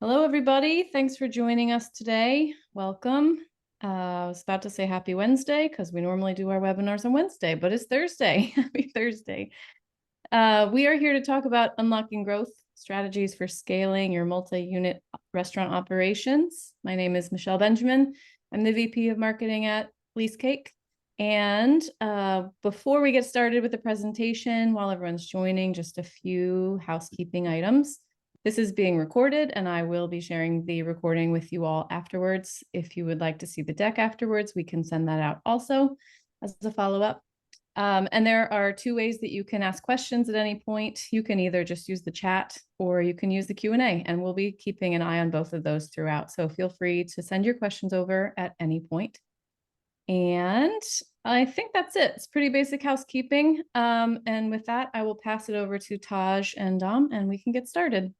Hello, everybody. Thanks for joining us today. Welcome. I was about to say happy Wednesday because we normally do our webinars on Wednesday, but it's Thursday. Happy Thursday. We are here to talk about unlocking growth strategies for scaling your multi-unit restaurant operations. My name is Michelle Benjamin. I'm the VP of Marketing at Leasecake. And before we get started with the presentation, while everyone's joining, just a few housekeeping items. This is being recorded, and I will be sharing the recording with you all afterwards. If you would like to see the deck afterwards, we can send that out also as a follow-up. And there are two ways that you can ask questions at any point. You can either just use the chat or you can use the Q&A, and we'll be keeping an eye on both of those throughout. So feel free to send your questions over at any point. And I think that's it. It's pretty basic housekeeping. And with that, I will pass it over to Taj and Dom, and we can get started.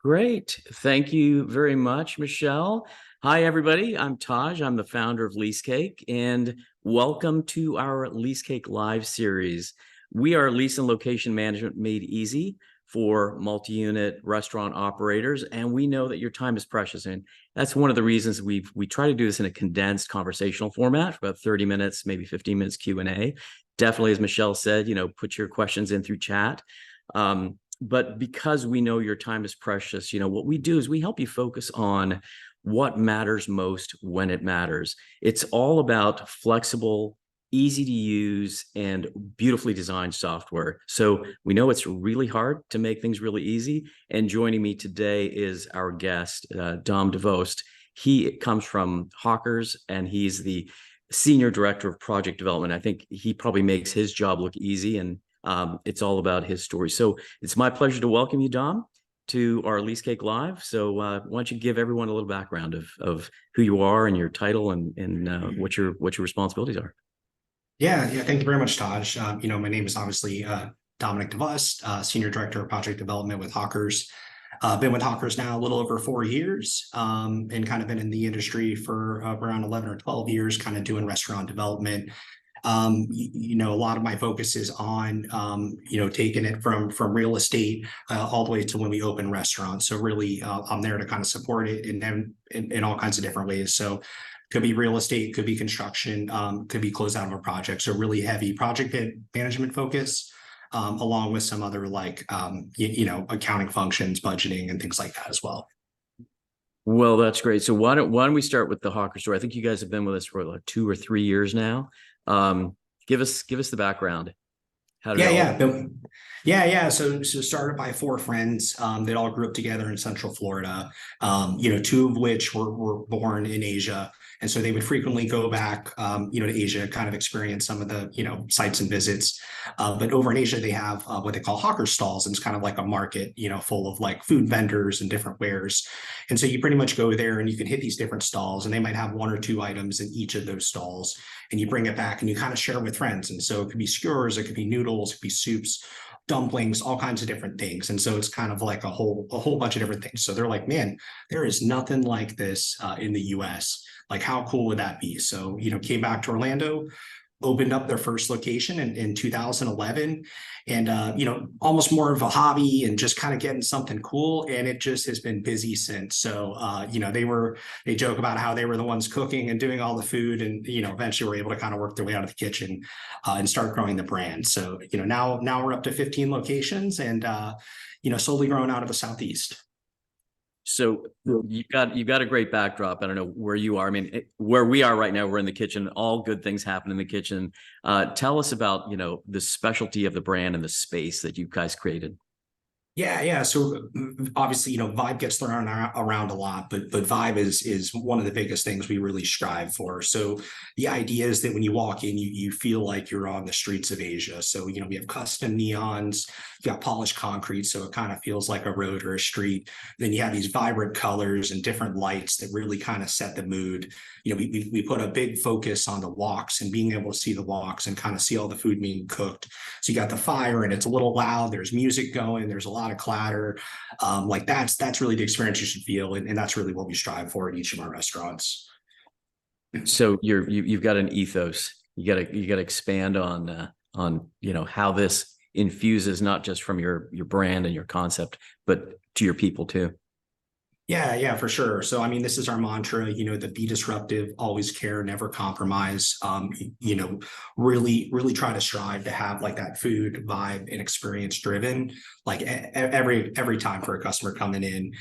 Great. Thank you very much, Michelle. Hi, everybody. I'm Taj. I'm the founder of Leasecake, and welcome to our Leasecake Live series. We are lease and location management made easy for multi-unit restaurant operators, and we know that your time is precious. And that's one of the reasons we try to do this in a condensed conversational format for about 30 minutes, maybe 15 minutes Q&A. Definitely, as Michelle said, put your questions in through chat. But because we know your time is precious, what we do is we help you focus on what matters most when it matters. It's all about flexible, easy to use, and beautifully designed software. So we know it's really hard to make things really easy. And joining me today is our guest, Dom DeVuyst. He comes from Hawkers, and he's the Senior Director of Project Development. I think he probably makes his job look easy, and it's all about his story. So it's my pleasure to welcome you, Dom, to our Leasecake Live. So why don't you give everyone a little background of who you are and your title and what your responsibilities are? Yeah. Thank you very much, Taj. My name is obviously Dominic DeVuyst, Senior Director of Project Development with Hawkers. Been with Hawkers now a little over 4 years, and kind of been in the industry for around 11 or 12 years, kind of doing restaurant development. A lot of my focus is on, taking it from real estate all the way to when we open restaurants. So really, I'm there to kind of support it in all kinds of different ways. So could be real estate, could be construction, could be close out of a project. So really heavy project management focus, along with some other accounting functions, budgeting, and things like that as well. Well, that's great. So why don't we start with the Hawker story? I think you guys have been with us for like 2 or 3 years now. Give us the background. So started by 4 friends that all grew up together in Central Florida. 2 of which were born in Asia, and so they would frequently go back, to Asia, kind of experience some of the sites and visits. But over in Asia, they have what they call hawker stalls, and it's kind of like a market, full of like food vendors and different wares. And so you pretty much go there and you can hit these different stalls, and they might have 1 or 2 items in each of those stalls, and you bring it back and you kind of share with friends. And so it could be skewers, it could be noodles, it could be soups, dumplings, all kinds of different things. And so it's kind of like a whole bunch of different things. So they're like, man, there is nothing like this in the US. Like, how cool would that be? So, came back to Orlando, opened up their first location in 2011, and almost more of a hobby and just kind of getting something cool, and it just has been busy since. So they joke about how they were the ones cooking and doing all the food, and eventually were able to kind of work their way out of the kitchen and start growing the brand. So now we're up to 15 locations, and slowly growing out of the Southeast. So you've got a great backdrop. I don't know where you are. I mean, where we are right now, we're in the kitchen. All good things happen in the kitchen. Tell us about, the specialty of the brand and the space that you guys created. Yeah. So obviously, vibe gets thrown around a lot, but vibe is one of the biggest things we really strive for. So the idea is that when you walk in, you feel like you're on the streets of Asia. So, we have custom neons, you got polished concrete, so it kind of feels like a road or a street. Then you have these vibrant colors and different lights that really kind of set the mood. We put a big focus on the woks and being able to see the woks and kind of see all the food being cooked. So you got the fire, and it's a little loud. There's music going. There's a lot of clatter. That's really the experience you should feel, and that's really what we strive for in each of our restaurants. So you've got an ethos. You got to expand on how this infuses not just from your brand and your concept, but to your people too. Yeah, for sure. So, I mean, this is our mantra, the be disruptive, always care, never compromise. Really try to strive to have like that food vibe and experience driven, like every time for a customer coming in.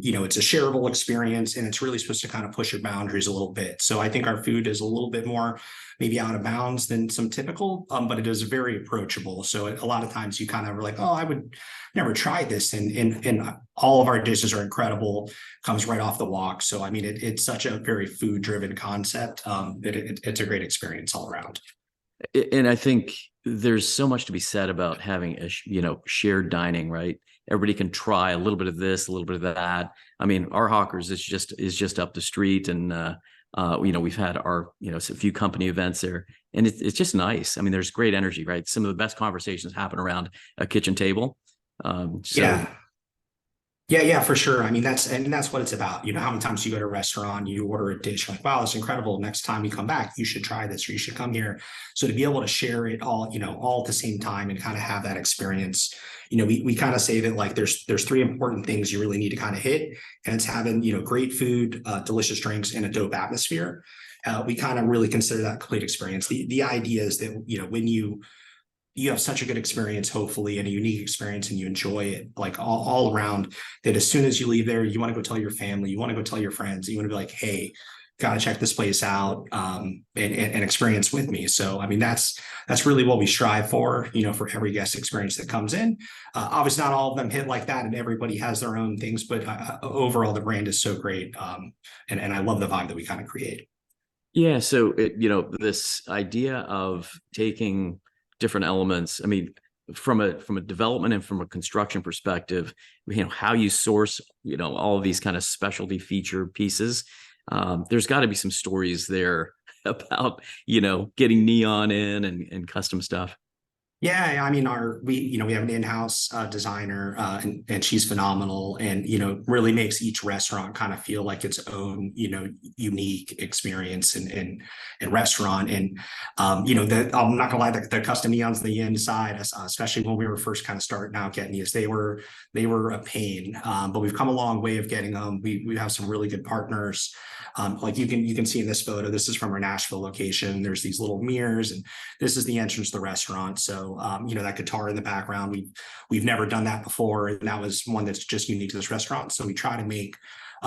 It's a shareable experience and it's really supposed to kind of push your boundaries a little bit. So I think our food is a little bit more maybe out of bounds than some typical, but it is very approachable. So a lot of times you kind of are like, oh, I would never try this. And all of our dishes are incredible, comes right off the wok. So, I mean, it's such a very food driven concept that it's a great experience all around. And I think there's so much to be said about having a shared dining, right? Everybody can try a little bit of this, a little bit of that. I mean, our Hawkers is just up the street, and we've had our a few company events there, and it's just nice. I mean, there's great energy, right? Some of the best conversations happen around a kitchen table. Yeah. Yeah, for sure. I mean, that's what it's about. How many times you go to a restaurant, you order a dish, like, wow, that's incredible. Next time you come back, you should try this or you should come here. So to be able to share it all at the same time and kind of have that experience, we kind of say that like there's three important things you really need to kind of hit, and it's having, great food, delicious drinks, and a dope atmosphere. We kind of really consider that complete experience. The idea is that, when you have such a good experience, hopefully, and a unique experience, and you enjoy it like all around, that as soon as you leave there, you want to go tell your family, you want to go tell your friends, you want to be like, hey, gotta check this place out, and experience with me. So, I mean, that's really what we strive for, for every guest experience that comes in. Obviously, not all of them hit like that, and everybody has their own things, but overall, the brand is so great. And I love the vibe that we kind of create. Yeah. So this idea of taking different elements. I mean, from a development and from a construction perspective, how you source, all of these kind of specialty feature pieces. There's got to be some stories there about, getting neon in and custom stuff. Yeah, I mean, we have an in-house designer, and she's phenomenal, and really makes each restaurant kind of feel like its own unique experience and restaurant. And I'm not gonna lie, the custom neons on the inside, especially when we were first kind of starting out getting these, they were a pain, but we've come a long way of getting them. We have some really good partners. Like you can see in this photo, this is from our Nashville location. There's these little mirrors, and this is the entrance to the restaurant. So, that guitar in the background, we've never done that before. And that was one that's just unique to this restaurant. So we try to make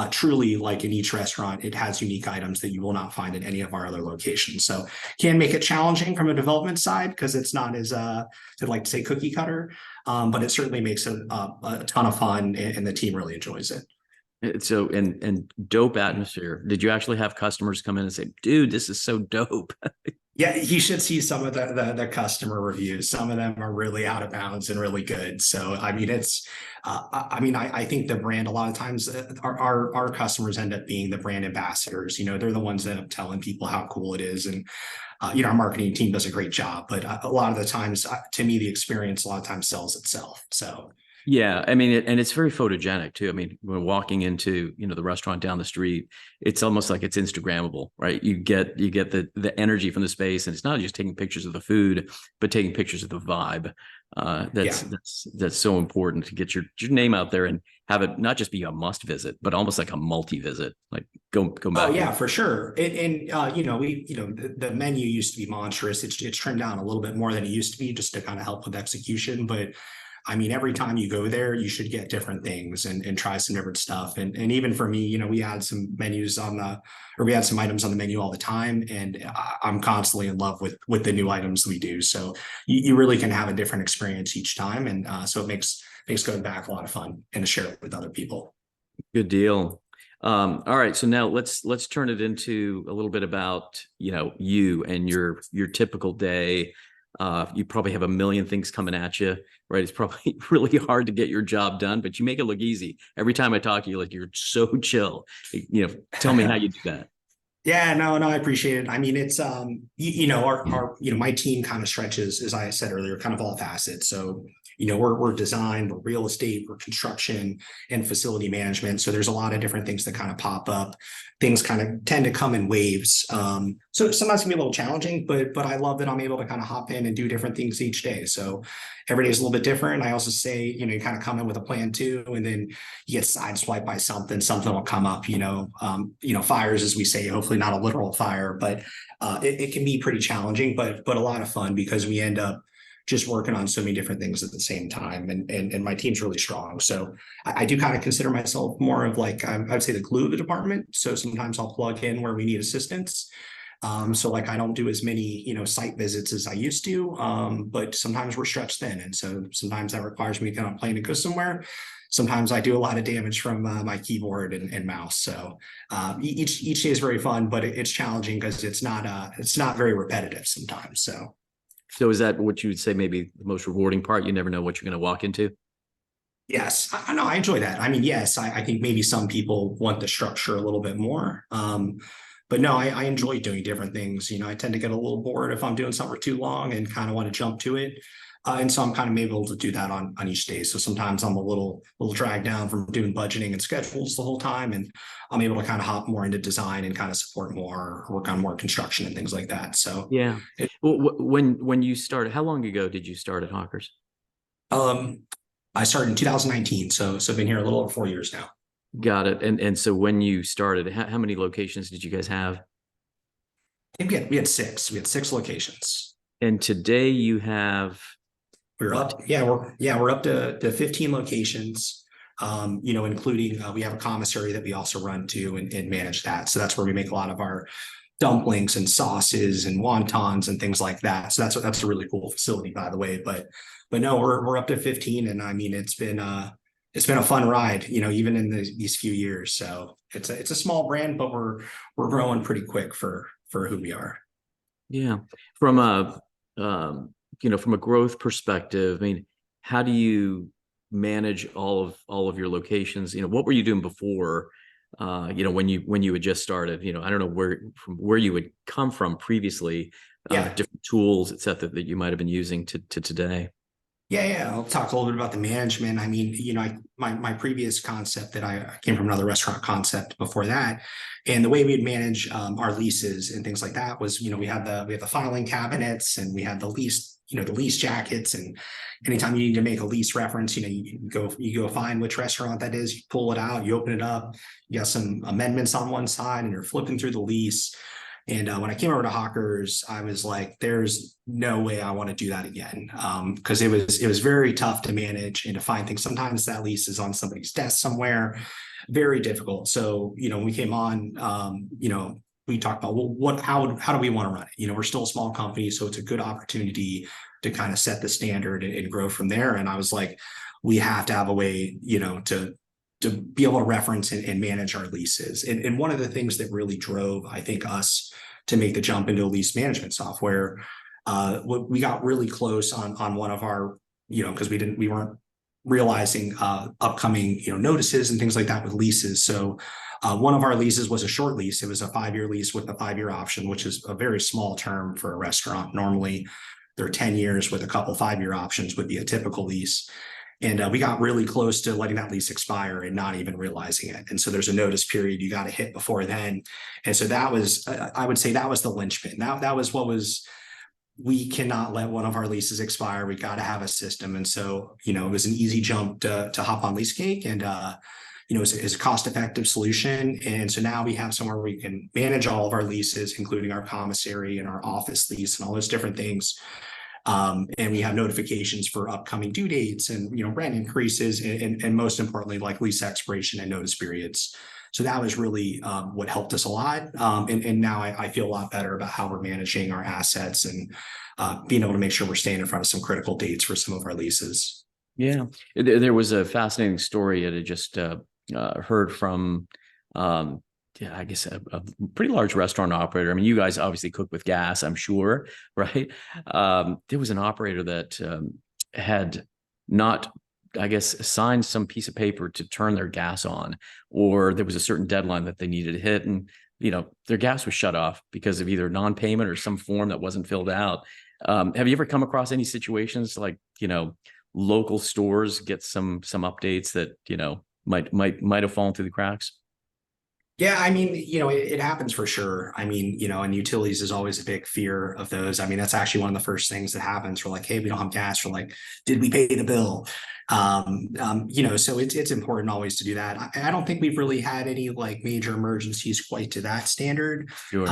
truly, like in each restaurant, it has unique items that you will not find in any of our other locations. So can make it challenging from a development side, because it's not as I'd like to say cookie cutter, but it certainly makes it a ton of fun, and the team really enjoys it. So, and dope atmosphere. Did you actually have customers come in and say, dude, this is so dope? Yeah, you should see some of the customer reviews. Some of them are really out of bounds and really good. So, I mean, I think the brand, a lot of times our customers end up being the brand ambassadors. They're the ones that end up telling people how cool it is. And, our marketing team does a great job, but a lot of the times, to me, the experience a lot of times sells itself. So. Yeah, I mean, and it's very photogenic too. I mean, when walking into the restaurant down the street, it's almost like it's Instagrammable, right? You get the energy from the space, and it's not just taking pictures of the food, but taking pictures of the vibe. That's so important to get your name out there and have it not just be a must visit, but almost like a multi visit. Like go back. Oh yeah, for sure. And the menu used to be monstrous. It's trimmed down a little bit more than it used to be, just to kind of help with execution, but. I mean, every time you go there, you should get different things and try some different stuff. And even for me, we had some items on the menu all the time, and I'm constantly in love with the new items we do. So you really can have a different experience each time, and so it makes going back a lot of fun, and to share it with other people. Good deal. All right, so now let's turn it into a little bit about you and your typical day. You probably have a million things coming at you, right? It's probably really hard to get your job done, but you make it look easy. Every time I talk to you, like, you're so chill. Tell me how you do that. Yeah, no, I appreciate it. I mean, it's our my team kind of stretches, as I said earlier, kind of all facets. So we're design, we're real estate, we're construction and facility management. So there's a lot of different things that kind of pop up. Things kind of tend to come in waves. So sometimes it can be a little challenging, but I love that I'm able to kind of hop in and do different things each day. So every day is a little bit different. I also say, you kind of come in with a plan too, and then you get sideswiped by something will come up, fires, as we say, hopefully not a literal fire, but it can be pretty challenging, but a lot of fun because we end up just working on so many different things at the same time. And my team's really strong. So I do kind of consider myself more of like, I would say the glue of the department. So sometimes I'll plug in where we need assistance. So like I don't do as many, site visits as I used to, but sometimes we're stretched thin. And so sometimes that requires me to get on a plane to go somewhere. Sometimes I do a lot of damage from my keyboard and mouse. So each day is very fun, but it's challenging because it's not very repetitive sometimes. So is that what you would say maybe the most rewarding part? You never know what you're going to walk into? Yes, I know. I enjoy that. I mean, yes, I think maybe some people want the structure a little bit more. But no, I enjoy doing different things. I tend to get a little bored if I'm doing something for too long and kind of want to jump to it. And so I'm kind of able to do that on each day. So sometimes I'm a little dragged down from doing budgeting and schedules the whole time. And I'm able to kind of hop more into design and kind of support more, work on more construction and things like that. So yeah. Well, when you started, how long ago did you start at Hawkers? I started in 2019. So I've been here a little over 4 years now. Got it. And so when you started, how many locations did you guys have? I think we had six. We had 6 locations. And today you have. We're up to 15 locations, including we have a commissary that we also run to and manage that. So that's where we make a lot of our dumplings and sauces and wontons and things like that. So that's a really cool facility, by the way. But no, we're up to 15, and I mean it's been a fun ride, even in these few years. So it's a small brand, but we're growing pretty quick for who we are. Yeah, from a growth perspective, I mean, how do you manage all of your locations? What were you doing before? When you had just started. I don't know where you would come from previously. Different tools, et cetera, that you might have been using to today. Yeah. I'll talk a little bit about the management. I mean, my previous concept that I came from another restaurant concept before that, and the way we'd manage our leases and things like that was, we had the filing cabinets and we had the lease jackets, and anytime you need to make a lease reference, you go find which restaurant that is, you pull it out, you open it up, you got some amendments on one side, and you're flipping through the lease. And when I came over to Hawkers, I was like, there's no way I want to do that again. Because it was very tough to manage and to find things. Sometimes that lease is on somebody's desk somewhere, very difficult. So, when we came on, we talked about, well, how do we want to run it? We're still a small company, so it's a good opportunity to kind of set the standard and grow from there. And I was like, we have to have a way, to be able to reference and manage our leases. And one of the things that really drove, I think, us to make the jump into lease management software, we got really close on one of our, because we weren't realizing upcoming, notices and things like that with leases. So one of our leases was a short lease. It was a 5-year lease with a 5-year option, which is a very small term for a restaurant. Normally, they're 10 years with a couple 5-year options would be a typical lease. And we got really close to letting that lease expire and not even realizing it. And so there's a notice period you got to hit before then. And so that was, I would say that was the linchpin. That was we cannot let one of our leases expire. We got to have a system. And so, it was an easy jump to hop on LeaseCake, and, it's a cost-effective solution. And so now we have somewhere where we can manage all of our leases, including our commissary and our office lease and all those different things. And we have notifications for upcoming due dates and, rent increases and most importantly, like lease expiration and notice periods. So that was really what helped us a lot. And now I feel a lot better about how we're managing our assets and being able to make sure we're staying in front of some critical dates for some of our leases. Yeah, there was a fascinating story that I just heard from I guess a pretty large restaurant operator. I mean, you guys obviously cook with gas, I'm sure, right? There was an operator that had not, I guess, signed some piece of paper to turn their gas on, or there was a certain deadline that they needed to hit, and their gas was shut off because of either non-payment or some form that wasn't filled out. Have you ever come across any situations like local stores get some updates that, might have fallen through the cracks? Yeah, I mean, it happens for sure. I mean, and utilities is always a big fear of those. I mean, that's actually one of the first things that happens. We're like, hey, we don't have gas. We're like, did we pay the bill? So it's important always to do that. I don't think we've really had any like major emergencies quite to that standard. Sure.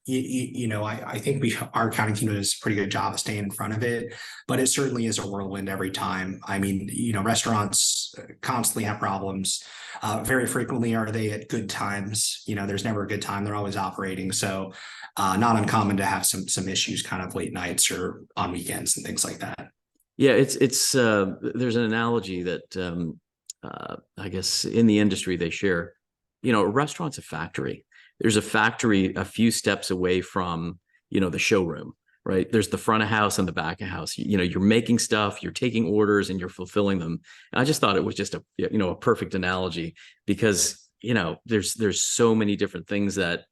I think our accounting team does a pretty good job of staying in front of it, but it certainly is a whirlwind every time. I mean, restaurants constantly have problems. Very frequently are they at good times. There's never a good time. They're always operating. So not uncommon to have some issues kind of late nights or on weekends and things like that. Yeah, it's there's an analogy that I guess in the industry they share. A restaurant's a factory. There's a factory a few steps away from, the showroom, right? There's the front of house and the back of house. You're making stuff, you're taking orders, and you're fulfilling them. And I just thought it was just a perfect analogy because, there's so many different things that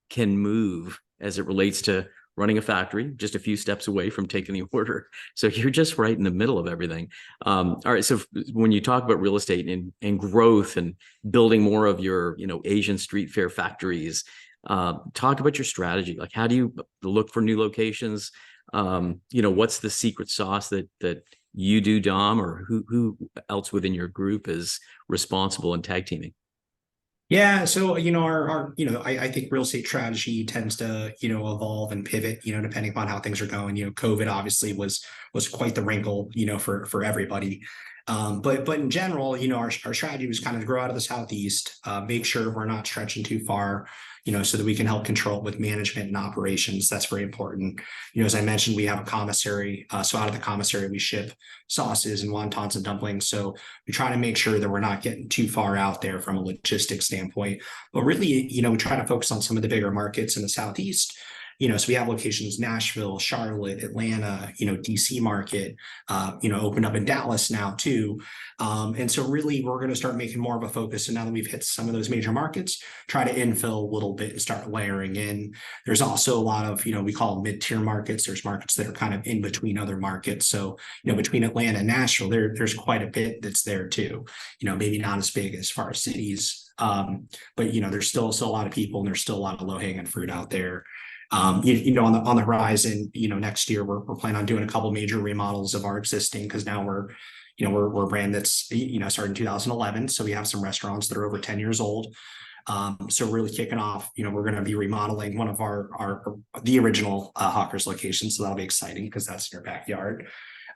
can move as it relates to running a factory just a few steps away from taking the order. So you're just right in the middle of everything. All right. So when you talk about real estate and growth and building more of your, Asian street fair factories, talk about your strategy. Like, how do you look for new locations? What's the secret sauce that you do, Dom, or who else within your group is responsible in tag teaming? Yeah, so I think real estate strategy tends to evolve and pivot depending upon how things are going. COVID obviously was quite the wrinkle for everybody. But in general, our strategy was kind of to grow out of the Southeast, make sure we're not stretching too far, so that we can help control it with management and operations. That's very important. As I mentioned, we have a commissary. So out of the commissary, we ship sauces and wontons and dumplings. So we try to make sure that we're not getting too far out there from a logistics standpoint. But really, we try to focus on some of the bigger markets in the Southeast. So we have locations, Nashville, Charlotte, Atlanta, DC market, opened up in Dallas now too. And so really we're going to start making more of a focus. And now that we've hit some of those major markets, try to infill a little bit and start layering in. There's also a lot of, we call them mid-tier markets. There's markets that are kind of in between other markets. So, between Atlanta and Nashville, there's quite a bit that's there too, maybe not as big as far as cities. But there's still a lot of people and there's still a lot of low-hanging fruit out there. On the horizon, next year we're planning on doing a couple major remodels of our existing, because now we're a brand that's started in 2011, so we have some restaurants that are over 10 years old. So really kicking off, we're going to be remodeling one of the original Hawkers locations, so that'll be exciting because that's in our backyard.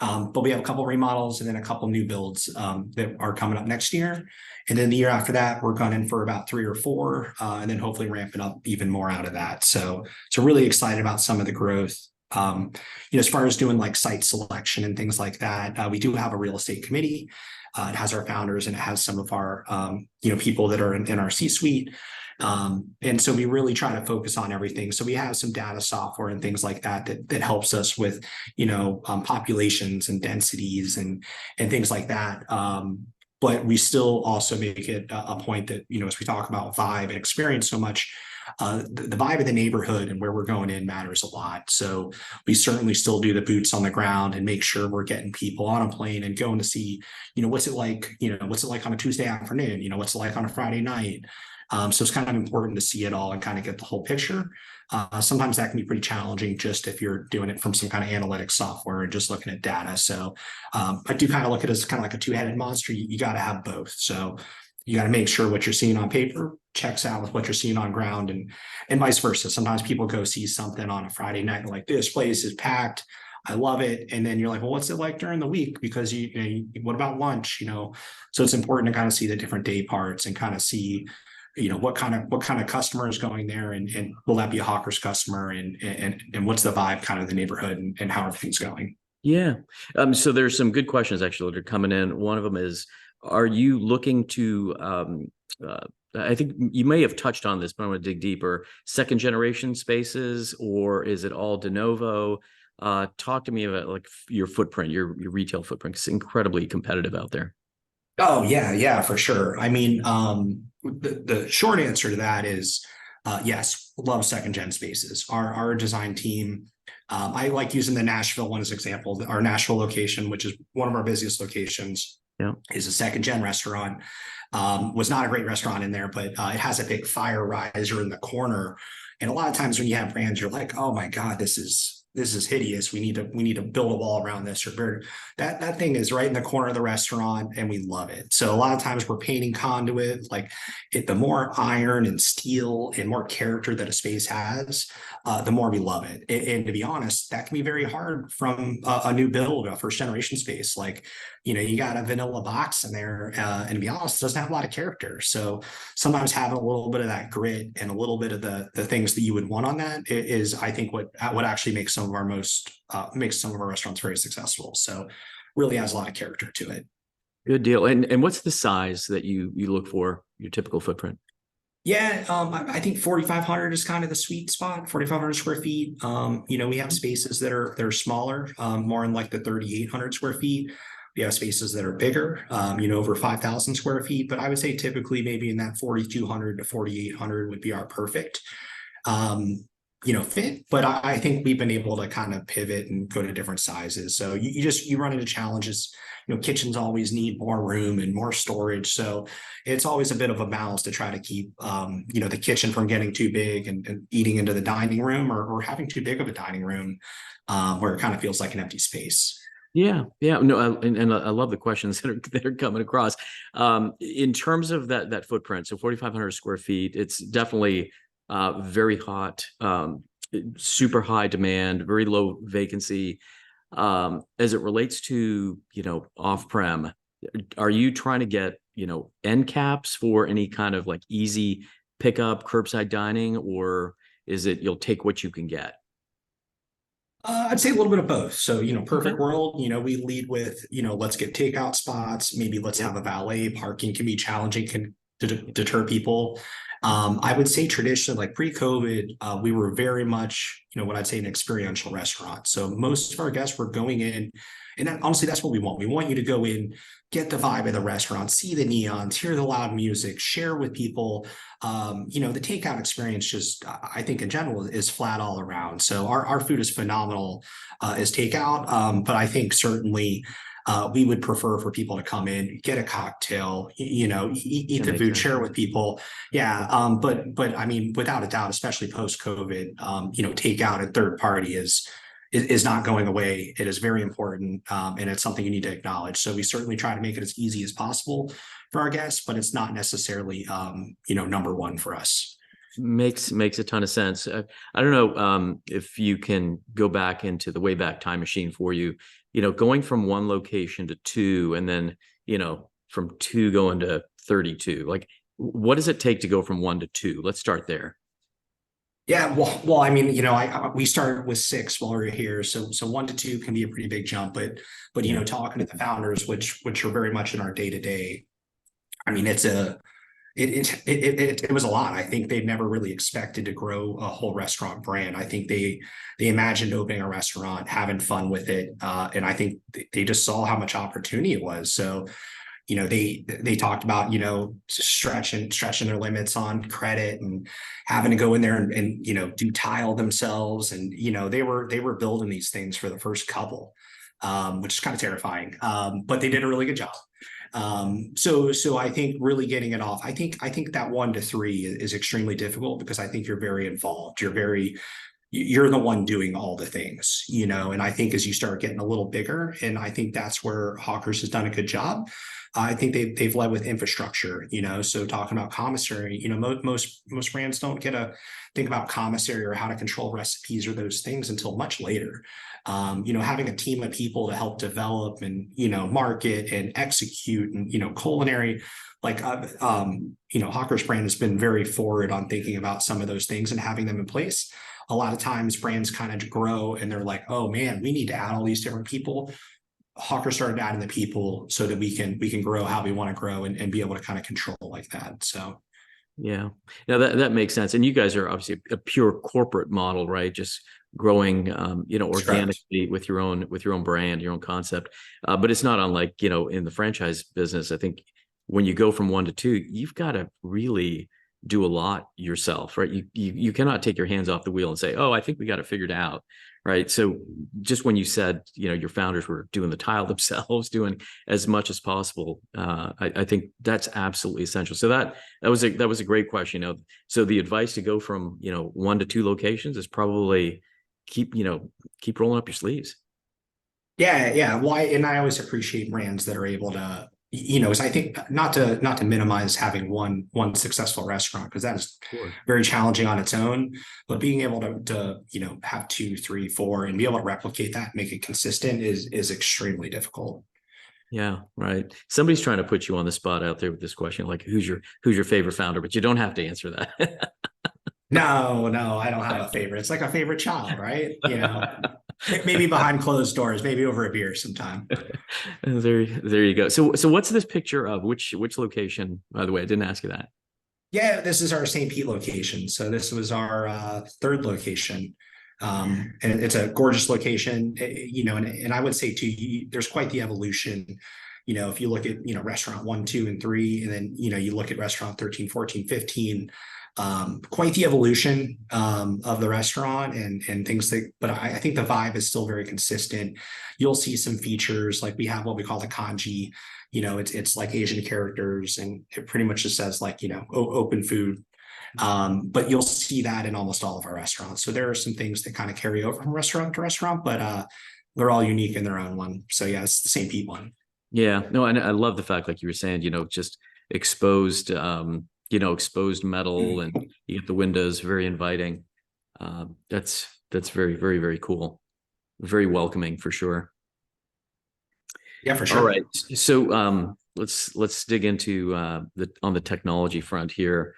But we have a couple remodels and then a couple new builds that are coming up next year. And then the year after that, we're gunning for about 3 or 4, and then hopefully ramping up even more out of that. So really excited about some of the growth. As far as doing like site selection and things like that, we do have a real estate committee. It has our founders and it has some of our, people that are in our C-suite. And so we really try to focus on everything. So we have some data software and things like that helps us with, populations and densities and things like that. But we still also make it a point that, as we talk about vibe and experience so much, the vibe of the neighborhood and where we're going in matters a lot. So we certainly still do the boots on the ground and make sure we're getting people on a plane and going to see, what's it like on a Tuesday afternoon, what's it like on a Friday night. So it's kind of important to see it all and kind of get the whole picture. Sometimes that can be pretty challenging just if you're doing it from some kind of analytics software and just looking at data. So I do kind of look at it as kind of like a two-headed monster. You got to have both. So you got to make sure what you're seeing on paper checks out with what you're seeing on ground and vice versa. Sometimes people go see something on a Friday night and like, this place is packed, I love it. And then you're like, well, what's it like during the week? Because what about lunch? So it's important to kind of see the different day parts and kind of see, what kind of customer is going there and will that be a Hawkers customer and what's the vibe kind of the neighborhood and how everything's going. Yeah. So there's some good questions actually that are coming in. One of them is, are you looking to, I think you may have touched on this, but I want to dig deeper, second generation spaces, or is it all de novo? Talk to me about like your footprint, your retail footprint. It's incredibly competitive out there. Oh yeah, for sure. I mean, the short answer to that is yes, love second gen spaces. Our design team I like using the Nashville one as an example. Our Nashville location, which is one of our busiest locations, Yeah. is a second gen restaurant. Was not a great restaurant in there, but it has a big fire riser in the corner. And a lot of times when you have brands, you're like, oh my God, this is hideous. We need to build a wall around this, or that thing is right in the corner of the restaurant and we love it. So a lot of times we're painting conduit, like the more iron and steel and more character that a space has, the more we love it. And to be honest, that can be very hard from a new build, a first generation space. Like, you got a vanilla box in there, and to be honest, it doesn't have a lot of character. So sometimes having a little bit of that grit and a little bit of the things that you would want on that is, I think, what actually makes some of our restaurants very successful. So really has a lot of character to it. Good deal. And what's the size that you look for, your typical footprint? Yeah, I think 4,500 is kind of the sweet spot, 4,500 square feet. We have spaces that are smaller, more in like the 3,800 square feet. We have spaces that are bigger, over 5,000 square feet, but I would say typically maybe in that 4,200 to 4,800 would be our perfect, fit. But I think we've been able to kind of pivot and go to different sizes. So you run into challenges. Kitchens always need more room and more storage. So it's always a bit of a balance to try to keep, the kitchen from getting too big and eating into the dining room, or having too big of a dining room, where it kind of feels like an empty space. Yeah. No, and I love the questions that are coming across. In terms of that footprint, so 4,500 square feet, it's definitely very hot, super high demand, very low vacancy. As it relates to, off-prem, are you trying to get, end caps for any kind of like easy pickup, curbside dining, or is it you'll take what you can get? I'd say a little bit of both. So, perfect Okay. world, we lead with, let's get takeout spots. Maybe let's have a valet. Parking can be challenging, can deter people. I would say traditionally, like pre-COVID, we were very much, what I'd say an experiential restaurant. So most of our guests were going in, and honestly, that's what we want. We want you to go in, get the vibe of the restaurant, see the neons, hear the loud music, share with people. The takeout experience just, I think in general, is flat all around. So our food is phenomenal as takeout. But I think certainly we would prefer for people to come in, get a cocktail, eat the food, share with people. Yeah. But I mean, without a doubt, especially post-COVID, takeout and third party is not going away. It is very important, and it's something you need to acknowledge. So we certainly try to make it as easy as possible for our guests, but it's not necessarily, number one for us. Makes a ton of sense. I don't know if you can go back into the Wayback Time Machine for you, going from one location to two, and then, from two going to 32. Like, what does it take to go from one to two? Let's start there. Yeah, well, I mean, we started with 6 while we were here, so 1 to 2 can be a pretty big jump. But talking to the founders, which are very much in our day to day, I mean, it was a lot. I think they've never really expected to grow a whole restaurant brand. I think they imagined opening a restaurant, having fun with it, and I think they just saw how much opportunity it was. So they talked about, stretching their limits on credit and having to go in there and do tile themselves. And, they were building these things for the first couple, which is kind of terrifying. But they did a really good job. So I think really getting it off, I think that 1 to 3 is extremely difficult, because I think you're very involved. You're the one doing all the things, and I think as you start getting a little bigger, and I think that's where Hawkers has done a good job. I think they've led with infrastructure, so talking about commissary, most brands don't get to think about commissary or how to control recipes or those things until much later. Having a team of people to help develop and, market and execute and, culinary, like, Hawker's brand has been very forward on thinking about some of those things and having them in place. A lot of times brands kind of grow and they're like, oh man, we need to add all these different people. Hawker started adding the people so that we can grow how we want to grow and be able to kind of control like that. So yeah, that makes sense. And you guys are obviously a pure corporate model, right? Just growing, organically with your own brand, your own concept. But it's not unlike, in the franchise business. I think when you go from 1 to 2, you've got to really do a lot yourself, right? You cannot take your hands off the wheel and say, oh, I think we got it figured out, right? So just when you said, your founders were doing the tile themselves, doing as much as possible, I think that's absolutely essential. So that was a great question. So the advice to go from 1 to 2 locations is probably keep rolling up your sleeves. Yeah. Why? And I always appreciate brands that are able to, as I think not to minimize having one successful restaurant, because that is Sure. very challenging on its own, but being able to have 2, 3, 4 and be able to replicate that, make it consistent is extremely difficult. Yeah, right. Somebody's trying to put you on the spot out there with this question, like who's your favorite founder, but you don't have to answer that. No, I don't have a favorite. It's like a favorite child, right? Maybe behind closed doors, maybe over a beer sometime. There you go. So what's this picture of? Which location? By the way, I didn't ask you that. Yeah, this is our St. Pete location. So this was our third location. And it's a gorgeous location, and I would say too, there's quite the evolution. If you look at, restaurant 1, 2, and 3, and then, you look at restaurant 13, 14, 15, quite the evolution of the restaurant and things but I think the vibe is still very consistent. You'll see some features, like we have what we call the kanji, it's like Asian characters, and it pretty much just says like, open food. But you'll see that in almost all of our restaurants. So there are some things that kind of carry over from restaurant to restaurant, but they're all unique in their own one. So yeah, it's the St. Pete one. Yeah, no, and I love the fact, like you were saying, just exposed, exposed metal, and you get the windows, very inviting. That's very, very, very cool. Very welcoming for sure. Yeah, for sure. All right. So let's dig into on the technology front here.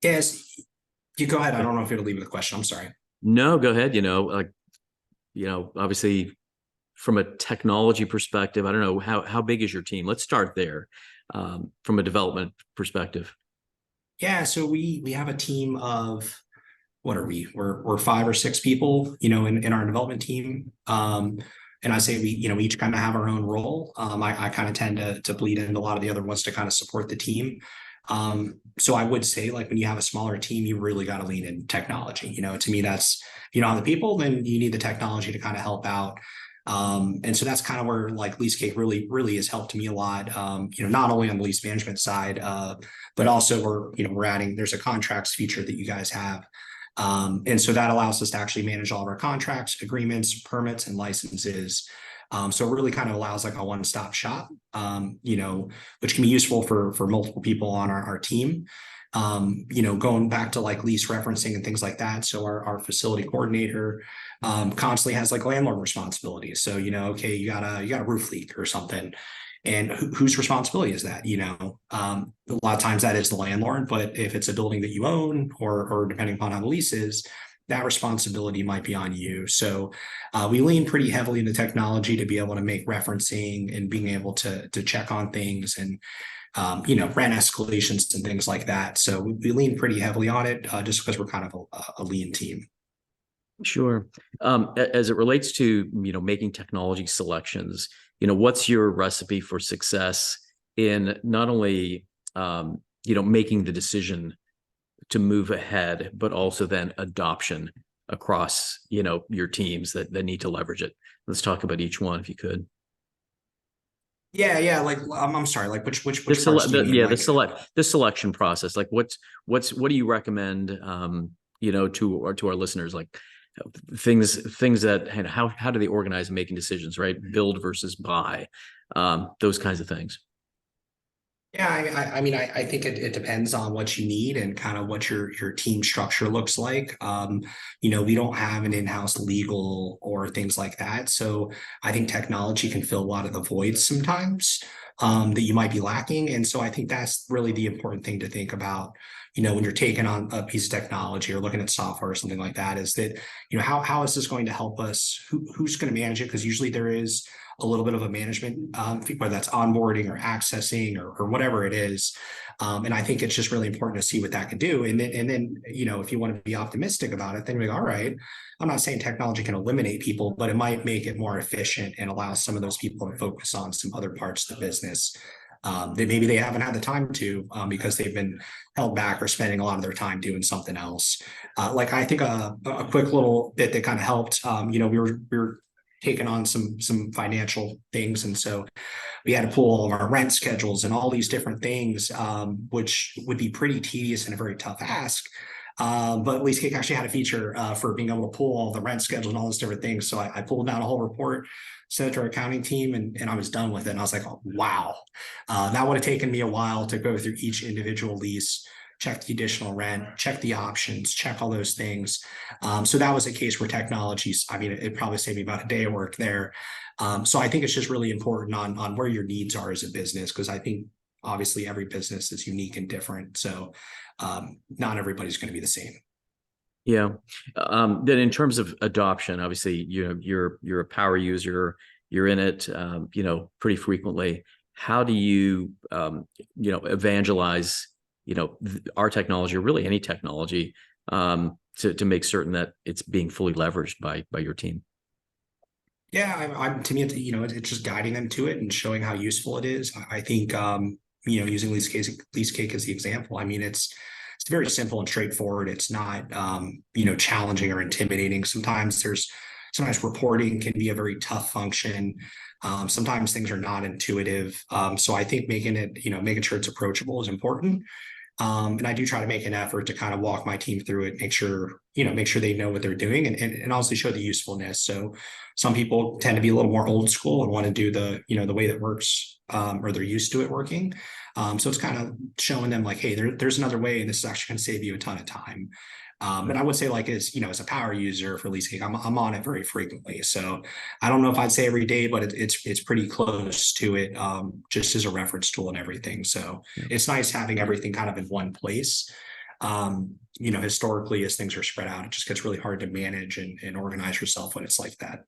Yes, you go ahead. I don't know if it'll leave with a question. I'm sorry. No, go ahead. Obviously from a technology perspective, I don't know how big is your team? Let's start there. From a development perspective. Yeah, so we have a team of, what are we? We're 5 or 6 people, in our development team. And I say we each kind of have our own role. I kind of tend to bleed into a lot of the other ones to kind of support the team. So I would say, like, when you have a smaller team, you really got to lean in technology. To me, that's, if you don't have the people, then you need the technology to kind of help out. And so that's kind of where, like, LeaseCake really has helped me a lot. Not only on the lease management side, but also we're adding, there's a contracts feature that you guys have. And so that allows us to actually manage all of our contracts, agreements, permits, and licenses. So it really kind of allows like a one-stop shop, which can be useful for multiple people on our team. Going back to like lease referencing and things like that. So our facility coordinator constantly has like landlord responsibilities. So, okay, you got a roof leak or something. And whose responsibility is that? A lot of times that is the landlord, but if it's a building that you own or depending upon how the lease is, that responsibility might be on you. So we lean pretty heavily into technology to be able to make referencing and being able to check on things and, rent escalations and things like that. So we lean pretty heavily on it just because we're kind of a lean team. Sure. As it relates to, making technology selections, what's your recipe for success in not only, making the decision to move ahead, but also then adoption across, your teams that need to leverage it? Let's talk about each one, if you could. Yeah. Like, I'm sorry, like which parts do you mean? The selection process. Like what do you recommend, to our listeners, like things that, how do they organize making decisions, right? Build versus buy, those kinds of things. Yeah, I mean, I think it depends on what you need and kind of what your team structure looks like. We don't have an in-house legal or things like that. So I think technology can fill a lot of the voids sometimes that you might be lacking. And so I think that's really the important thing to think about, when you're taking on a piece of technology or looking at software or something like that, is that, how is this going to help us? Who's going to manage it? Because usually there is a little bit of a management, whether that's onboarding or accessing or whatever it is. And I think it's just really important to see what that can do. And then, if you want to be optimistic about it, then you're like, all right, I'm not saying technology can eliminate people, but it might make it more efficient and allow some of those people to focus on some other parts of the business. that maybe they haven't had the time to, because they've been held back or spending a lot of their time doing something else. Like I think a quick little bit that kind of helped, we were taking on some financial things. And so we had to pull all of our rent schedules and all these different things, which would be pretty tedious and a very tough ask. But LeaseCake actually had a feature for being able to pull all the rent schedules and all those different things. So I pulled down a whole report, sent it to our accounting team, and I was done with it. And I was like, oh, wow, that would have taken me a while to go through each individual lease, check the additional rent, check the options, check all those things. So that was a case where technologies, I mean, it probably saved me about a day of work there. So I think it's just really important on where your needs are as a business, because I think obviously every business is unique and different. So not everybody's going to be the same. Yeah. Then in terms of adoption, obviously, you're a power user, you're in it, pretty frequently. How do you, evangelize, our technology, or really any technology, to make certain that it's being fully leveraged by your team? Yeah, I'm to me, it's just guiding them to it and showing how useful it is. I think, using LeaseCake as the example. I mean, it's very simple and straightforward. It's not, challenging or intimidating. Sometimes reporting can be a very tough function. Sometimes things are not intuitive. So I think making sure it's approachable is important. And I do try to make an effort to kind of walk my team through it, make sure they know what they're doing, and also show the usefulness. So some people tend to be a little more old school and want to do the way that works, or they're used to it working. So it's kind of showing them like, hey, there's another way, and this is actually going to save you a ton of time. And I would say, like, as a power user for LeaseCake, I'm on it very frequently. So I don't know if I'd say every day, but it's pretty close to it, just as a reference tool and everything. So it's nice having everything kind of in one place. Historically, as things are spread out, it just gets really hard to manage and organize yourself when it's like that.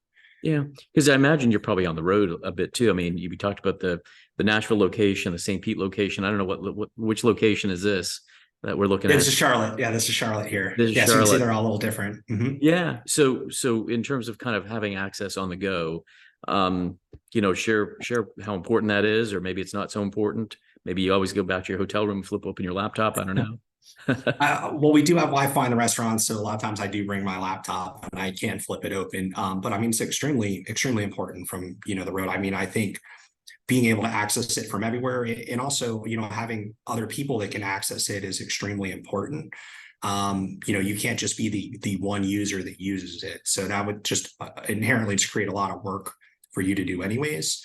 Yeah, because I imagine you're probably on the road a bit too. I mean, you talked about the Nashville location, the St. Pete location. I don't know which location is this that we're looking at? This is Charlotte. Yeah, this is Charlotte here. This is Charlotte. So you can see they're all a little different. Mm-hmm. Yeah. So in terms of kind of having access on the go, share how important that is, or maybe it's not so important. Maybe you always go back to your hotel room, flip open your laptop. I don't know. Well, we do have Wi-Fi in the restaurant, so a lot of times I do bring my laptop and I can flip it open. But I mean, it's extremely, extremely important from the road. I mean, I think being able to access it from everywhere, and also having other people that can access it is extremely important. You can't just be the one user that uses it, so that would just inherently just create a lot of work for you to do anyways.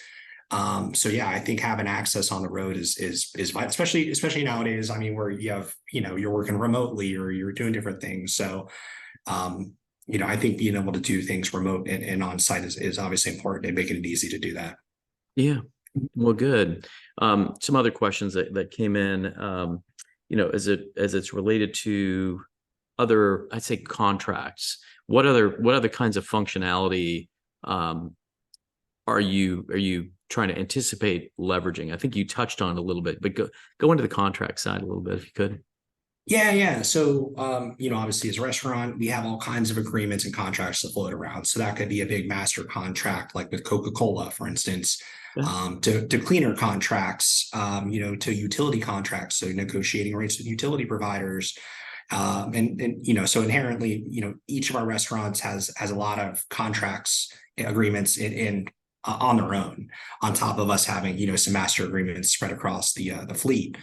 So yeah, I think having access on the road is vital, especially nowadays. I mean, where you have, you're working remotely or you're doing different things. So, I think being able to do things remote and on site is obviously important, and making it easy to do that. Yeah. Well, good. Some other questions that came in, as it's related to other, I'd say, contracts. What other kinds of functionality, are you trying to anticipate leveraging? I think you touched on it a little bit, but go into the contract side a little bit if you could. Yeah. So, obviously as a restaurant, we have all kinds of agreements and contracts that float around. So that could be a big master contract, like with Coca-Cola, for instance, to cleaner contracts, to utility contracts. So negotiating rates with utility providers. So inherently, each of our restaurants has a lot of contracts, agreements in on their own, on top of us having, some master agreements spread across the fleet.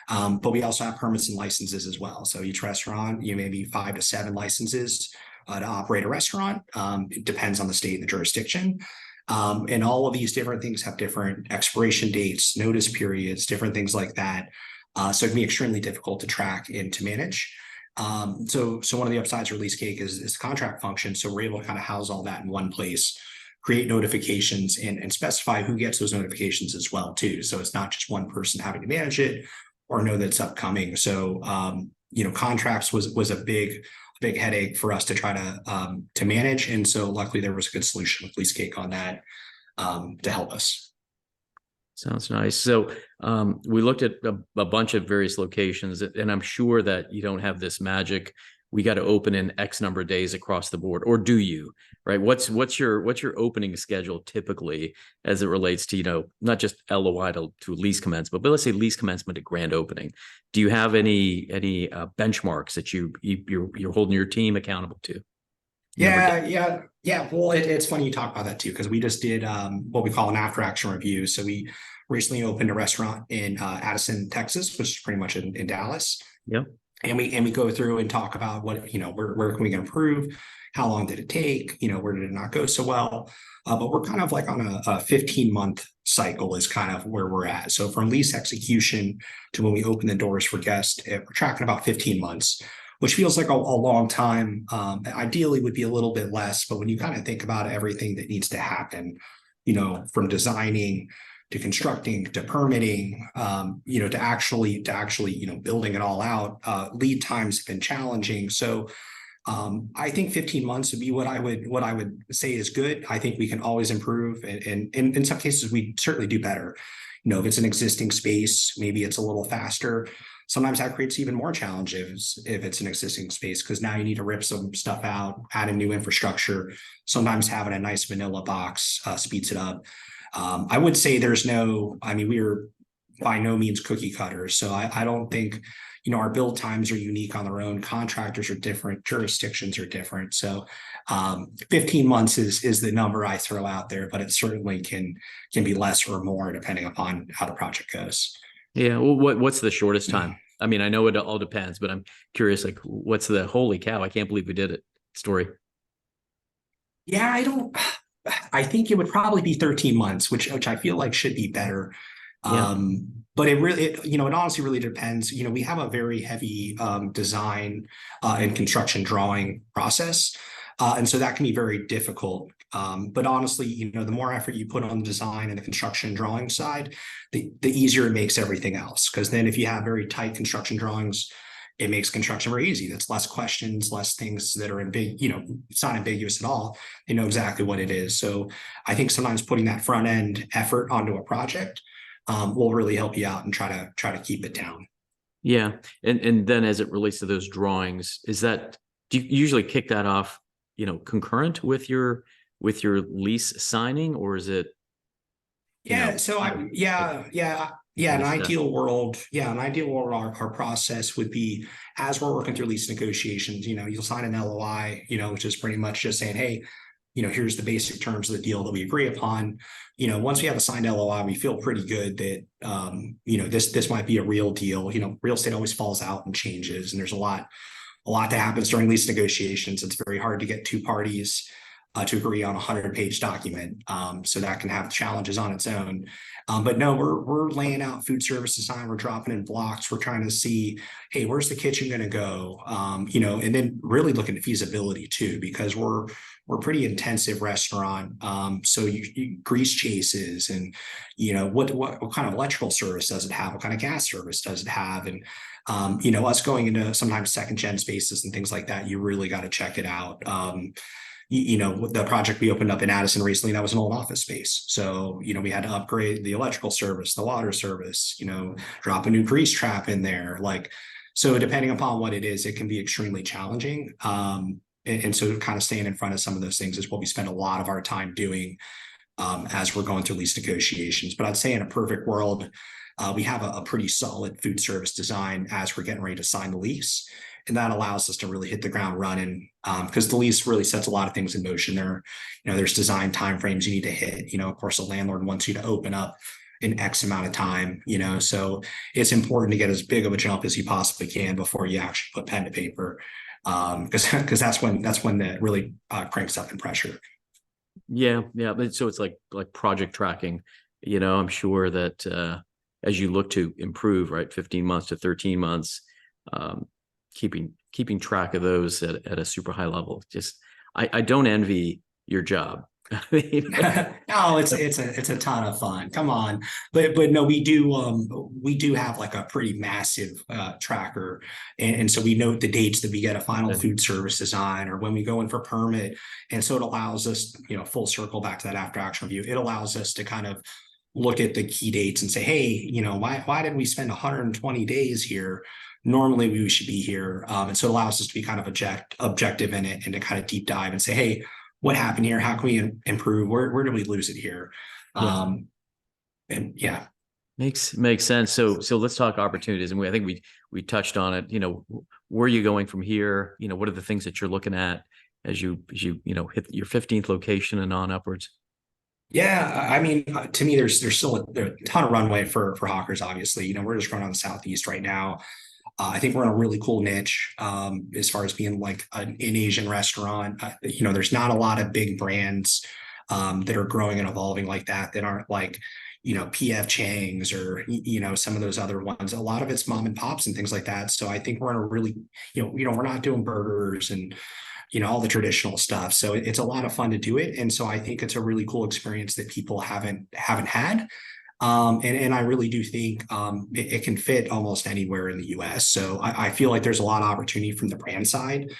But we also have permits and licenses as well. So each restaurant, maybe 5 to 7 licenses to operate a restaurant. It depends on the state and the jurisdiction. And all of these different things have different expiration dates, notice periods, different things like that. So it can be extremely difficult to track and to manage. So one of the upsides for LeaseCake is the contract function. So we're able to kind of house all that in one place, create notifications, and specify who gets those notifications as well too. So it's not just one person having to manage it or know that it's upcoming. So, contracts was a big headache for us to try to manage. And so luckily there was a good solution with LeaseCake on that, to help us. Sounds nice. So we looked at a bunch of various locations, and I'm sure that you don't have this magic we got to open in X number of days across the board, or do you? Right? What's your opening schedule typically as it relates to, you know, not just LOI to lease commencement, but let's say lease commencement to grand opening? Do you have any benchmarks that you're holding your team accountable to? Yeah. Well, it's funny you talk about that too, because we just did what we call an after action review. So we recently opened a restaurant in Addison, Texas, which is pretty much in Dallas. Yep. And we go through and talk about what, you know, where can we improve? How long did it take? You know, where did it not go so well? But we're kind of like on a 15-month cycle is kind of where we're at. So from lease execution to when we open the doors for guests, we're tracking about 15 months, which feels like a long time. Ideally would be a little bit less, but when you kind of think about everything that needs to happen, you know, from designing to constructing to permitting, you know, to actually, you know, building it all out, lead times have been challenging. So I think 15 months would be what I would say is good. I think we can always improve, and in some cases we certainly do better. You know, if it's an existing space, maybe it's a little faster. Sometimes that creates even more challenges if it's an existing space, because now you need to rip some stuff out, add a new infrastructure. Sometimes having a nice vanilla box speeds it up. I would say we're by no means cookie cutters. So I don't think, you know, our build times are unique on their own. Contractors are different, jurisdictions are different. So 15 months is the number I throw out there, but it certainly can be less or more depending upon how the project goes. Yeah. Well, what's the shortest time? I mean, I know it all depends, but I'm curious, like, what's the holy cow, I can't believe we did it story? Yeah, I think it would probably be 13 months, which I feel like should be better. Yeah. But it honestly really depends. You know, we have a very heavy design and construction drawing process. And so that can be very difficult. But honestly, you know, the more effort you put on the design and the construction drawing side, the easier it makes everything else. Because then if you have very tight construction drawings, it makes construction very easy. That's less questions, less things that are you know, it's not ambiguous at all. They know exactly what it is. So I think sometimes putting that front end effort onto a project will really help you out and try to keep it down. Yeah. And then as it relates to those drawings, do you usually kick that off, you know, concurrent with your lease signing, or is it? Yeah. So an ideal world, our process would be, as we're working through lease negotiations, you know, you'll sign an LOI, you know, which is pretty much just saying, hey, you know, here's the basic terms of the deal that we agree upon. You know, once we have a signed LOI, we feel pretty good that, you know, this might be a real deal. You know, real estate always falls out and changes, and there's a lot that happens during lease negotiations. It's very hard to get two parties to agree on a 100-page document. So that can have challenges on its own. But no, we're laying out food service design. We're dropping in blocks. We're trying to see, hey, where's the kitchen going to go? You know, and then really looking at feasibility too, because we're pretty intensive restaurant. So you grease chases, and you know, what kind of electrical service does it have? What kind of gas service does it have? And you know, us going into sometimes second gen spaces and things like that, you really got to check it out. You know, the project we opened up in Addison recently, that was an old office space. So, you know, we had to upgrade the electrical service, the water service, you know, drop a new grease trap in there. Like, so depending upon what it is, it can be extremely challenging. And so kind of staying in front of some of those things is what we spend a lot of our time doing as we're going through lease negotiations. But I'd say in a perfect world, we have a pretty solid food service design as we're getting ready to sign the lease. And that allows us to really hit the ground running, because the lease really sets a lot of things in motion. There's design timeframes you need to hit. You know, of course, the landlord wants you to open up in X amount of time, you know, so it's important to get as big of a jump as you possibly can before you actually put pen to paper, because that's when that really cranks up in pressure. Yeah. So it's like project tracking. You know, I'm sure that as you look to improve, right, 15 months to 13 months, keeping track of those at a super high level. Just I don't envy your job. No, it's a ton of fun. Come on, but no, we do have like a pretty massive tracker, and so we note the dates that we get a final food service design or when we go in for permit, and so it allows us, you know, full circle back to that after action review. It allows us to kind of look at the key dates and say, hey, you know, why did we spend 120 days here normally we should be here. And so it allows us to be kind of objective in it and to kind of deep dive and say, hey, what happened here? How can we improve? Where did we lose it here? Yeah. And yeah. Makes sense. So let's talk opportunities. And I think we touched on it. Where are you going from here? What are the things that you're looking at as you hit your 15th location and on upwards? Yeah, I mean, to me, there's still a ton of runway for hawkers. Obviously, we're just growing on the Southeast right now. I think we're in a really cool niche as far as being like an Asian restaurant. There's not a lot of big brands that are growing and evolving like that aren't like, PF Chang's or, some of those other ones. A lot of it's mom and pops and things like that. So I think we're in a really, we're not doing burgers and, all the traditional stuff. So it's a lot of fun to do it. And so I think it's a really cool experience that people haven't had. And I really do think it can fit almost anywhere in the US. So I feel like there's a lot of opportunity from the brand side.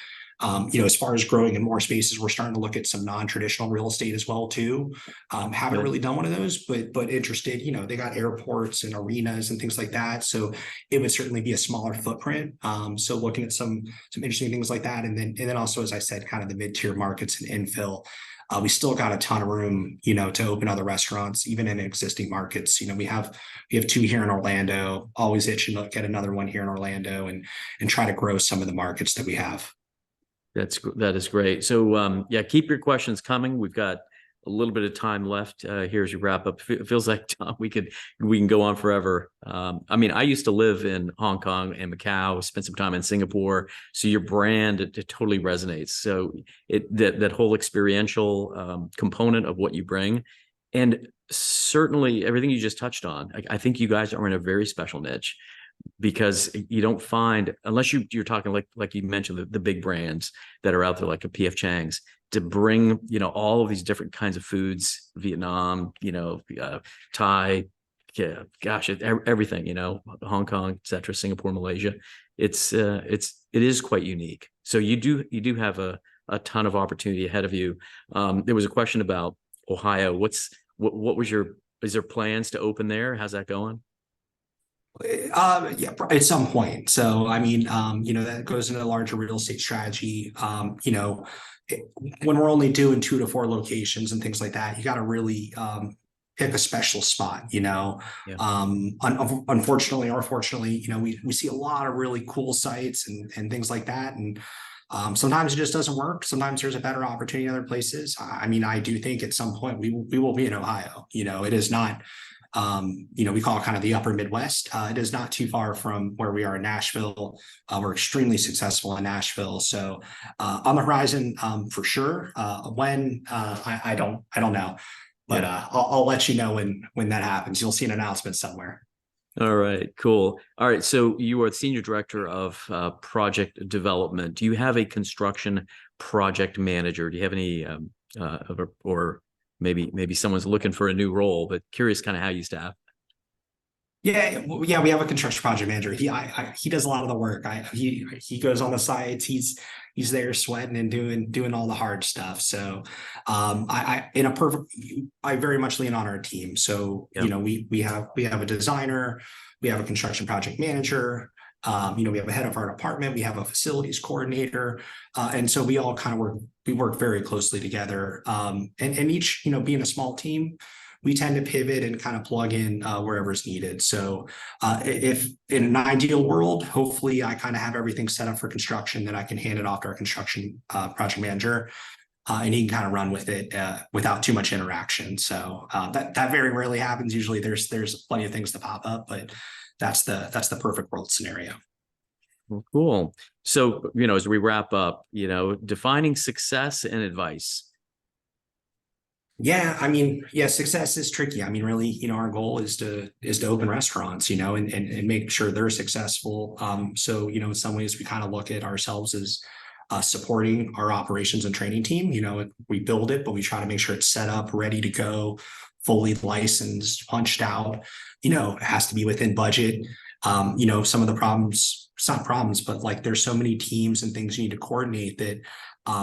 As far as growing in more spaces, we're starting to look at some non-traditional real estate as well too. Haven't really done one of those, but interested. They got airports and arenas and things like that. So it would certainly be a smaller footprint. So looking at some interesting things like that, and then also, as I said, kind of the mid-tier markets and infill. We still got a ton of room, to open other restaurants, even in existing markets. We have 2 here in Orlando. Always itching to get another one here in Orlando and try to grow some of the markets that we have. That is great. So keep your questions coming. We've got a little bit of time left here as you wrap up. It feels like, Tom, we can go on forever. I used to live in Hong Kong and Macau, spent some time in Singapore. So your brand, it totally resonates. So that whole experiential component of what you bring, and certainly everything you just touched on, I think you guys are in a very special niche, because you don't find, unless you're talking like you mentioned, the big brands that are out there, like a PF Chang's, to bring all of these different kinds of foods, Vietnam, Thai, gosh, everything, Hong Kong, etc., Singapore, Malaysia. It is quite unique. So you do have a ton of opportunity ahead of you. There was a question about Ohio. Is there plans to open there? How's that going? Yeah, at some point. So, that goes into a larger real estate strategy. When we're only doing 2 to 4 locations and things like that, you got to really pick a special spot. Yeah. Unfortunately or fortunately, we see a lot of really cool sites and things like that. And sometimes it just doesn't work. Sometimes there's a better opportunity in other places. I do think at some point we will be in Ohio. It is not. We call it kind of the upper Midwest. It is not too far from where we are in Nashville. We're extremely successful in Nashville. So on the horizon, for sure. When I don't know, but I'll let you know when that happens. You'll see an announcement somewhere. All right, cool. All right, so you are the senior director of project development. Do you have a construction project manager? Do you have any or maybe someone's looking for a new role, but curious kind of how you staff? Yeah, we have a construction project manager. He does a lot of the work. He goes on the sites. He's there sweating and doing all the hard stuff. So I very much lean on our team. So Yep. We have a designer, we have a construction project manager. We have a head of our department, we have a facilities coordinator, and so we all kind of work very closely together. And each, being a small team, we tend to pivot and kind of plug in wherever is needed. So if in an ideal world, hopefully I kind of have everything set up for construction, then I can hand it off to our construction project manager. And he can kind of run with it without too much interaction. So that very rarely happens. Usually there's plenty of things to pop up, but that's the perfect world scenario. Well, cool. So, as we wrap up, defining success and advice. Yeah, success is tricky. Really, our goal is to open restaurants, and make sure they're successful. So, in some ways we kind of look at ourselves as supporting our operations and training team. We build it, but we try to make sure it's set up, ready to go, fully licensed, punched out. It has to be within budget. Some of the problems, it's not problems, but like there's so many teams and things you need to coordinate that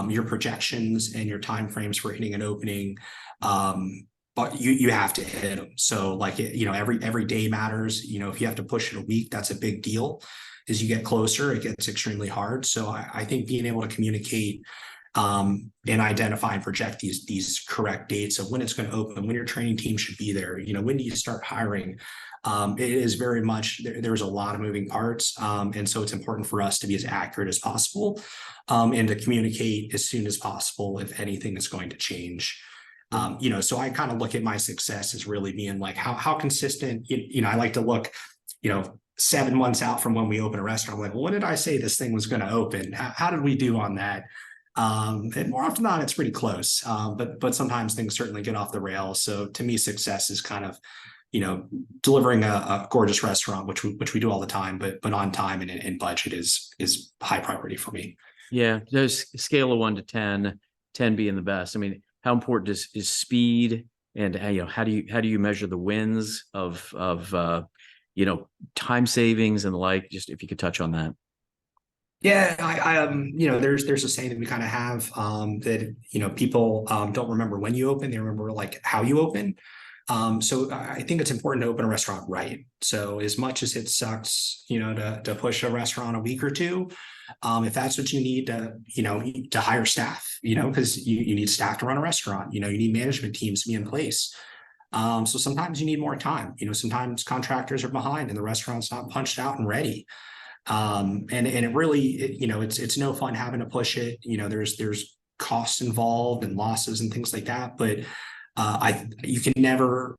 your projections and your timeframes for hitting an opening, but you have to hit them. So every day matters. If you have to push it a week, that's a big deal. as you get closer, it gets extremely hard. So I think being able to communicate and identify and project these correct dates of when it's going to open, when your training team should be there, when do you start hiring? It is very much, there's a lot of moving parts. And so it's important for us to be as accurate as possible and to communicate as soon as possible if anything is going to change. So I kind of look at my success as really being like how consistent, I like to look, 7 months out from when we open a restaurant. I'm like, well, when did I say this thing was going to open? How did we do on that? And more often than not, it's pretty close. But sometimes things certainly get off the rails. So to me, success is kind of, delivering a gorgeous restaurant, which we do all the time, but on time and budget is high priority for me. Yeah, there's a scale of 1 to 10, 10 being the best. I mean, how important is speed, and how do you measure the wins of time savings and the like? Just if you could touch on that. Yeah, there's a saying that we kind of have that people don't remember when you open, they remember like how you open. So I think it's important to open a restaurant right. So as much as it sucks, to push a restaurant a week or two, if that's what you need to hire staff, because you need staff to run a restaurant, you need management teams to be in place. So sometimes you need more time. Sometimes contractors are behind and the restaurant's not punched out and ready. And it really, it's no fun having to push it. There's costs involved and losses and things like that. But you can never,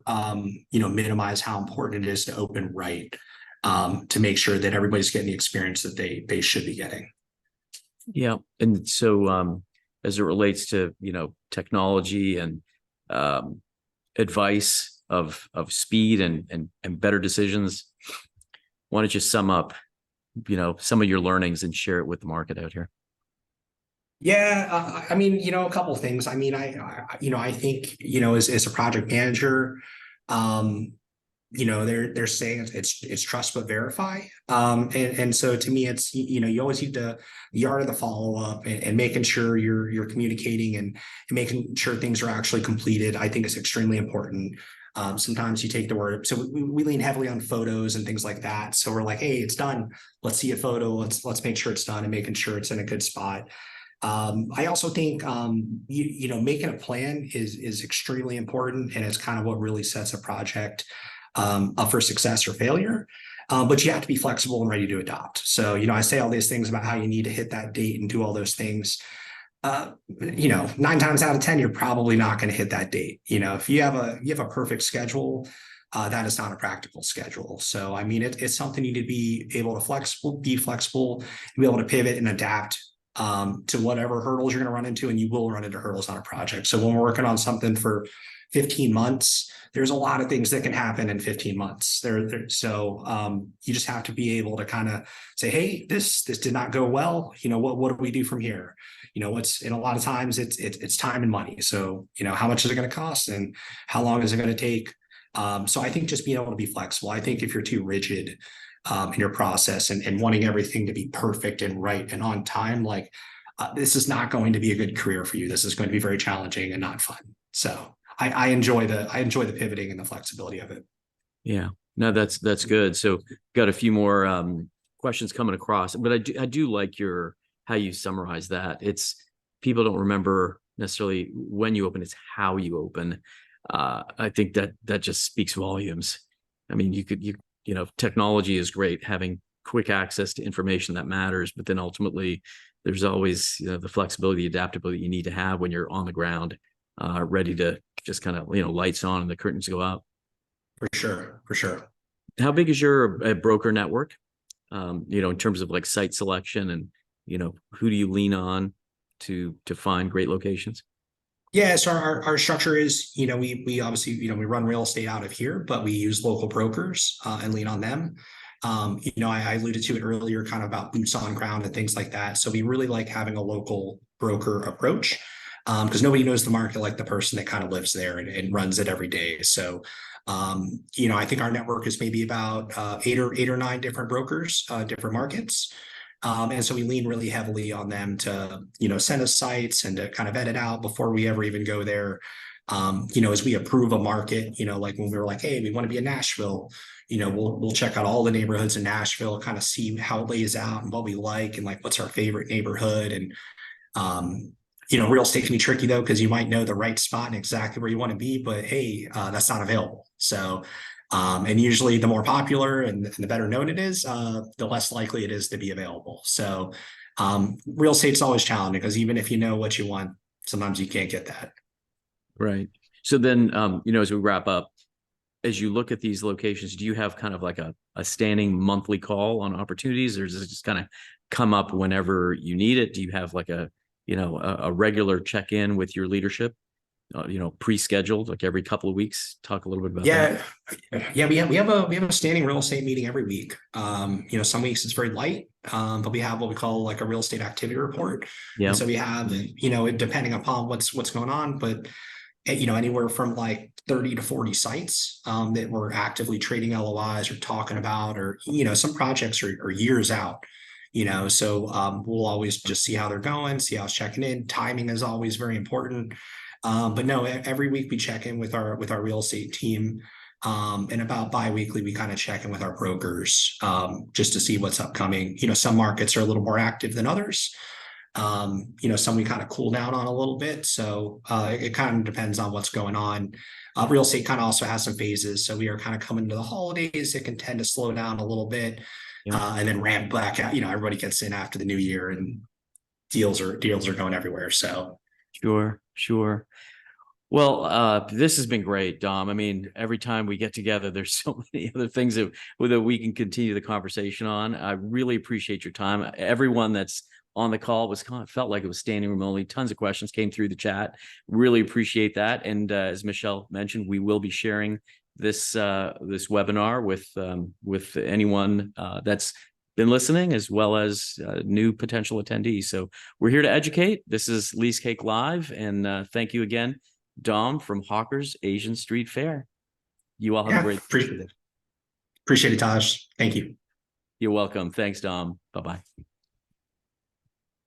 minimize how important it is to open right, to make sure that everybody's getting the experience that they should be getting. Yeah. And so, as it relates to, technology and, advice of speed and better decisions, why don't you sum up, some of your learnings and share it with the market out here? Yeah, a couple of things. I think, as a project manager, they're saying it's trust but verify. And so to me, it's, you always need the art of the follow-up and making sure you're communicating and making sure things are actually completed. I think is extremely important. Sometimes you take the word, so we lean heavily on photos and things like that. So we're like, hey, it's done. Let's see a photo. Let's make sure it's done and making sure it's in a good spot. I also think, making a plan is extremely important, and it's kind of what really sets a project up for success or failure. But you have to be flexible and ready to adopt. So, I say all these things about how you need to hit that date and do all those things. 9 times out of 10, you're probably not going to hit that date. If you have a perfect schedule, that is not a practical schedule. So, it's something you need to be able to be flexible, and be able to pivot and adapt to whatever hurdles you're going to run into, and you will run into hurdles on a project. So when we're working on something for 15 months, there's a lot of things that can happen in 15 months. So you just have to be able to kind of say, hey, this did not go well. What do we do from here? And a lot of times it's time and money. So, how much is it going to cost and how long is it going to take? So I think just being able to be flexible. I think if you're too rigid in your process and wanting everything to be perfect and right and on time, this is not going to be a good career for you. This is going to be very challenging and not fun. So I enjoy the pivoting and the flexibility of it. Yeah, no, that's good. So got a few more questions coming across, but I do like how you summarize that. It's people don't remember necessarily when you open, it's how you open. I think that just speaks volumes. I mean, technology is great, having quick access to information that matters, but then ultimately there's always, the flexibility, adaptability you need to have when you're on the ground, ready to just kind of, lights on and the curtains go up. For sure. How big is your broker network? In terms of like site selection and, who do you lean on to find great locations? Yeah, so our structure is, we obviously, we run real estate out of here, but we use local brokers and lean on them. I alluded to it earlier, kind of about boots on ground and things like that. So we really like having a local broker approach because nobody knows the market like the person that kind of lives there and runs it every day. So, I think our network is maybe about 8 or 9 different brokers, different markets. And so we lean really heavily on them to, send us sites and to kind of vet it out before we ever even go there. As we approve a market, like when we were like, hey, we want to be in Nashville, we'll check out all the neighborhoods in Nashville, kind of see how it lays out and what we like and like what's our favorite neighborhood. And real estate can be tricky though, because you might know the right spot and exactly where you want to be, but hey, that's not available. So and usually the more popular and the better known it is, the less likely it is to be available. So real estate's always challenging because even if you know what you want, sometimes you can't get that. Right. So then, as we wrap up, as you look at these locations, do you have kind of like a standing monthly call on opportunities, or does it just kind of come up whenever you need it? Do you have like a regular check-in with your leadership, pre-scheduled, like every couple of weeks? Talk a little bit about that. Yeah, we have a standing real estate meeting every week. Some weeks it's very light, but we have what we call like a real estate activity report. Yeah. And so we have, depending upon what's going on, but anywhere from like 30 to 40 sites that we're actively trading LOIs or talking about, or some projects are years out. So we'll always just see how they're going, see how it's checking in. Timing is always very important. But no, every week we check in with our real estate team. And about bi-weekly, we kind of check in with our brokers just to see what's upcoming. Some markets are a little more active than others. Some we kind of cool down on a little bit. So it kind of depends on what's going on. Real estate kind of also has some phases. So we are kind of coming to the holidays. It can tend to slow down a little bit and then ramp back out. Everybody gets in after the new year and deals are going everywhere. So Sure. Well, this has been great, Dom. I mean, every time we get together, there's so many other things that we can continue the conversation on. I really appreciate your time. Everyone that's on the call felt like it was standing room only. Tons of questions came through the chat. Really appreciate that. And as Michelle mentioned, we will be sharing this webinar with anyone that's been listening, as well as new potential attendees. So we're here to educate. This is Leescake Live, and thank you again, Dom from Hawker's Asian Street Fair. You all have a great appreciate it, Taj. Thank you. You're welcome. Thanks, Dom. Bye-bye.